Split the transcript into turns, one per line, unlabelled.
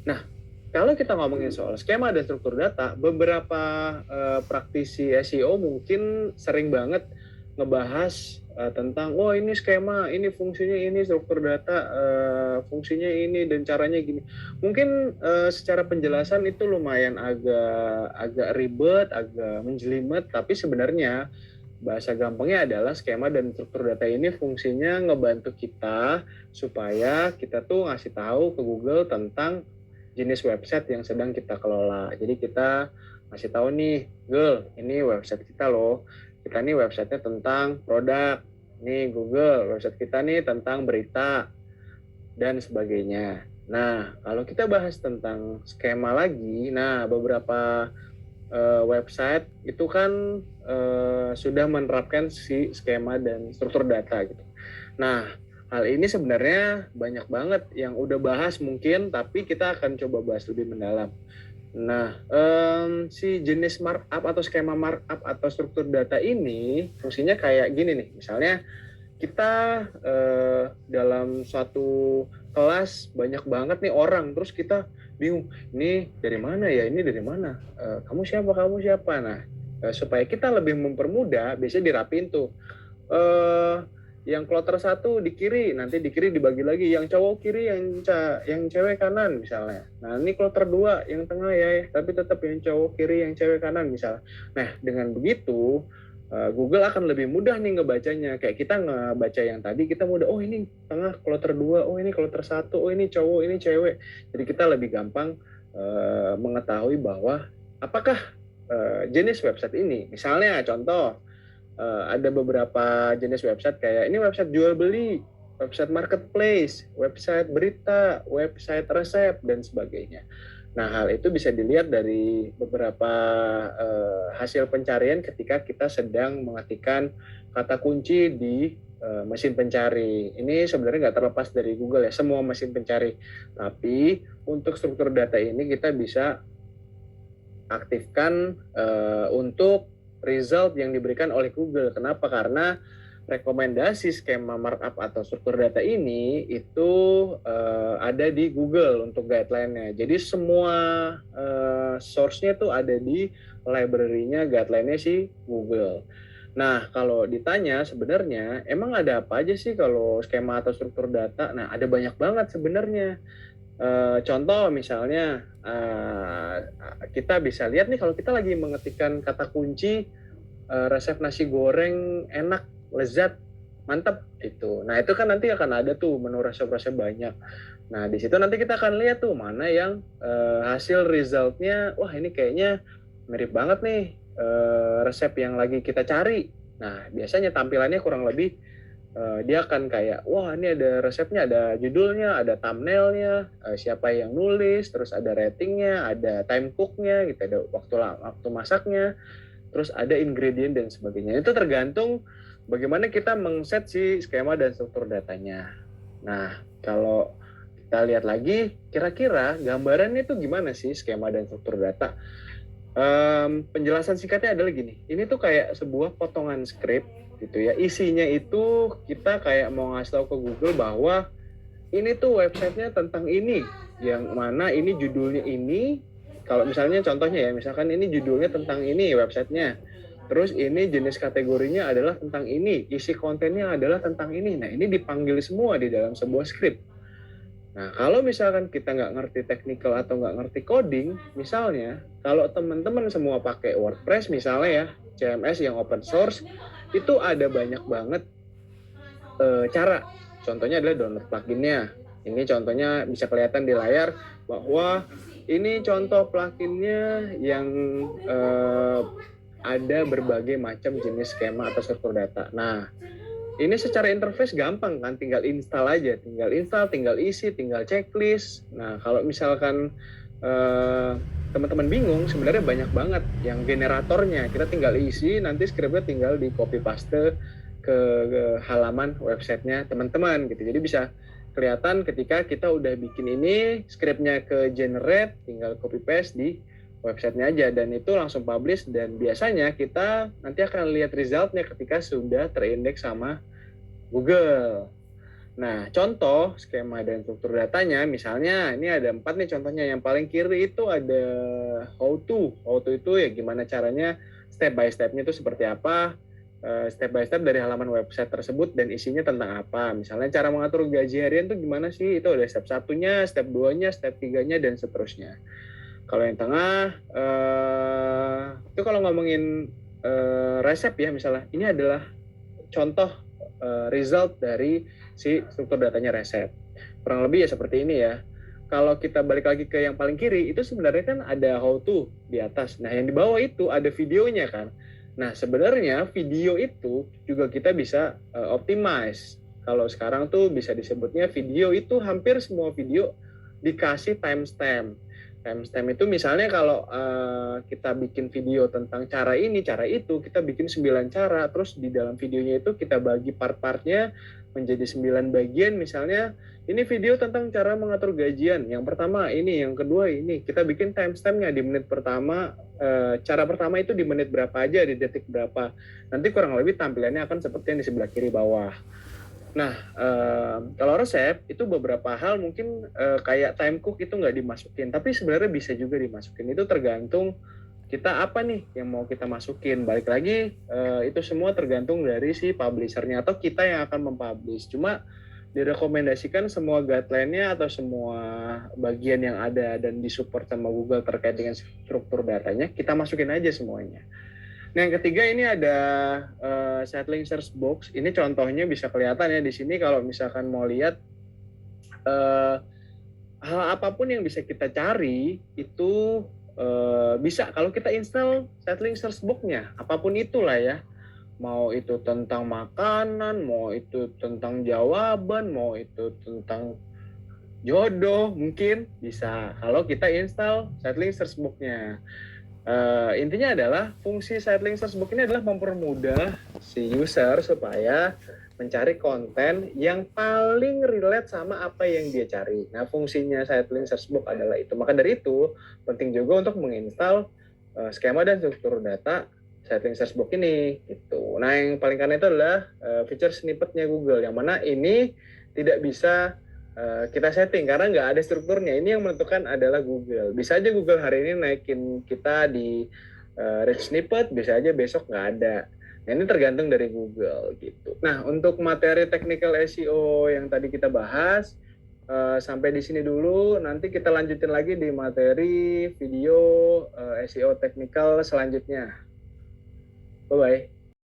Nah, kalau kita ngomongin soal skema dan struktur data, beberapa praktisi SEO mungkin sering banget ngebahas tentang, oh ini skema, ini fungsinya ini, struktur data fungsinya ini dan caranya gini. Mungkin secara penjelasan itu lumayan agak ribet, agak menjelimet, tapi sebenarnya bahasa gampangnya adalah skema dan struktur data ini fungsinya ngebantu kita supaya kita tuh ngasih tahu ke Google tentang jenis website yang sedang kita kelola. Jadi kita ngasih tahu nih, Google, ini website kita loh. Kita nih websitenya tentang produk. Nih Google, website kita nih tentang berita dan sebagainya. Nah, kalau kita bahas tentang skema lagi, nah beberapa website itu kan sudah menerapkan si skema dan struktur data gitu. Nah, hal ini sebenarnya banyak banget yang udah bahas mungkin, tapi kita akan coba bahas lebih mendalam. Nah, si jenis markup atau skema markup atau struktur data ini fungsinya kayak gini nih. Misalnya kita dalam suatu kelas banyak banget nih orang, terus kita bingung, ini dari mana ya, ini dari mana, kamu siapa. Nah, supaya kita lebih mempermudah, biasanya dirapiin tuh, yang kloter satu di kiri, nanti di kiri dibagi lagi, yang cowok kiri, yang cewek kanan misalnya. Nah, ini kloter dua yang tengah ya, tapi tetap yang cowok kiri, yang cewek kanan misalnya. Nah, dengan begitu Google akan lebih mudah nih ngebacanya. Kayak kita ngebaca yang tadi, kita mudah, oh ini tengah kloter dua, oh ini kloter satu, oh ini cowok, ini cewek. Jadi kita lebih gampang mengetahui bahwa apakah jenis website ini. Misalnya contoh, ada beberapa jenis website kayak ini website jual beli, website marketplace, website berita, website resep, dan sebagainya. Nah, hal itu bisa dilihat dari beberapa hasil pencarian ketika kita sedang mengetikkan kata kunci di mesin pencari. Ini sebenarnya nggak terlepas dari Google ya, semua mesin pencari. Tapi untuk struktur data ini kita bisa aktifkan untuk result yang diberikan oleh Google. Kenapa? Karena rekomendasi skema markup atau struktur data ini itu ada di Google untuk guideline-nya. Jadi semua source-nya itu ada di library-nya, guideline-nya si Google. Nah, kalau ditanya sebenarnya emang ada apa aja sih kalau skema atau struktur data? Nah, ada banyak banget sebenarnya. Contoh misalnya kita bisa lihat nih kalau kita lagi mengetikkan kata kunci resep nasi goreng enak, lezat, mantap itu. Nah, itu kan nanti akan ada tuh menu resep-resep banyak. Nah, di situ nanti kita akan lihat tuh mana yang hasil resultnya, wah ini kayaknya mirip banget nih resep yang lagi kita cari. Nah, biasanya tampilannya kurang lebih dia akan kayak, wah ini ada resepnya, ada judulnya, ada thumbnailnya, siapa yang nulis, terus ada ratingnya, ada time cooknya, gitu, ada waktu masaknya, terus ada ingredient dan sebagainya. Itu tergantung bagaimana kita mengset si skema dan struktur datanya. Nah, kalau kita lihat lagi, kira-kira gambarannya itu gimana sih skema dan struktur data? Penjelasan singkatnya adalah gini, ini tuh kayak sebuah potongan skrip gitu ya, isinya itu kita kayak mau ngasih tahu ke Google bahwa ini tuh websitenya tentang ini, yang mana ini judulnya ini, kalau misalnya contohnya ya, misalkan ini judulnya tentang ini websitenya, terus ini jenis kategorinya adalah tentang ini, isi kontennya adalah tentang ini. Nah, ini dipanggil semua di dalam sebuah skrip. Nah, kalau misalkan kita nggak ngerti technical atau nggak ngerti coding, misalnya, kalau teman-teman semua pakai WordPress misalnya ya, CMS yang open source, itu ada banyak banget cara. Contohnya adalah download pluginnya. Ini contohnya bisa kelihatan di layar bahwa ini contoh pluginnya yang ada berbagai macam jenis skema atau struktur data. Nah, ini secara interface gampang kan, tinggal install aja, tinggal isi, tinggal checklist. Nah, kalau misalkan teman-teman bingung, sebenarnya banyak banget yang generatornya. Kita tinggal isi, nanti scriptnya tinggal di copy paste ke halaman websitenya teman-teman gitu. Jadi bisa kelihatan ketika kita udah bikin ini, scriptnya ke generate, tinggal copy paste di websitenya aja, dan itu langsung publish, dan biasanya kita nanti akan lihat resultnya ketika sudah terindeks sama Google. Nah, contoh skema dan struktur datanya, misalnya ini ada 4 nih contohnya. Yang paling kiri itu ada how to. How to itu ya gimana caranya, step by step-nya itu seperti apa, step by step dari halaman website tersebut dan isinya tentang apa. Misalnya cara mengatur gaji harian itu gimana sih, itu ada step 1-nya, step 2-nya, step 3-nya, dan seterusnya. Kalau yang tengah, itu kalau ngomongin resep ya misalnya, ini adalah contoh result dari si struktur datanya resep. Kurang lebih ya seperti ini ya. Kalau kita balik lagi ke yang paling kiri, itu sebenarnya kan ada how to di atas. Nah, yang di bawah itu ada videonya kan. Nah, sebenarnya video itu juga kita bisa optimize. Kalau sekarang tuh bisa disebutnya video itu hampir semua video dikasih timestamp. Timestamp itu misalnya kalau kita bikin video tentang cara ini, cara itu, kita bikin 9 cara, terus di dalam videonya itu kita bagi part-partnya menjadi 9 bagian, misalnya ini video tentang cara mengatur gajian, yang pertama ini, yang kedua ini, kita bikin timestampnya di menit pertama, cara pertama itu di menit berapa aja, di detik berapa, nanti kurang lebih tampilannya akan seperti yang di sebelah kiri bawah. Nah, kalau resep itu beberapa hal mungkin kayak time cook itu nggak dimasukin, tapi sebenarnya bisa juga dimasukin. Itu tergantung kita apa nih yang mau kita masukin. Balik lagi, itu semua tergantung dari si publishernya atau kita yang akan mempublish. Cuma direkomendasikan semua guideline-nya atau semua bagian yang ada dan disupport sama Google terkait dengan struktur datanya, kita masukin aja semuanya. Nah, yang ketiga ini ada settling search box. Ini contohnya bisa kelihatan ya di sini kalau misalkan mau lihat hal apapun yang bisa kita cari itu bisa kalau kita install settling search box-nya, apapun itulah ya. Mau itu tentang makanan, mau itu tentang jawaban, mau itu tentang jodoh, mungkin bisa kalau kita install settling search box-nya. Intinya adalah fungsi settling search box ini adalah mempermudah si user supaya mencari konten yang paling relate sama apa yang dia cari. Nah, fungsinya settling search box adalah itu. Maka dari itu, penting juga untuk menginstal skema dan struktur data settling search box ini. Gitu. Nah, yang paling kanan itu adalah feature snippetnya Google, yang mana ini tidak bisa kita setting karena nggak ada strukturnya. Ini yang menentukan adalah Google. Bisa aja Google hari ini naikin kita di rich snippet, bisa aja besok nggak ada. Nah, ini tergantung dari Google gitu. Nah, untuk materi technical SEO yang tadi kita bahas sampai di sini dulu. Nanti kita lanjutin lagi di materi video SEO technical selanjutnya. Bye bye.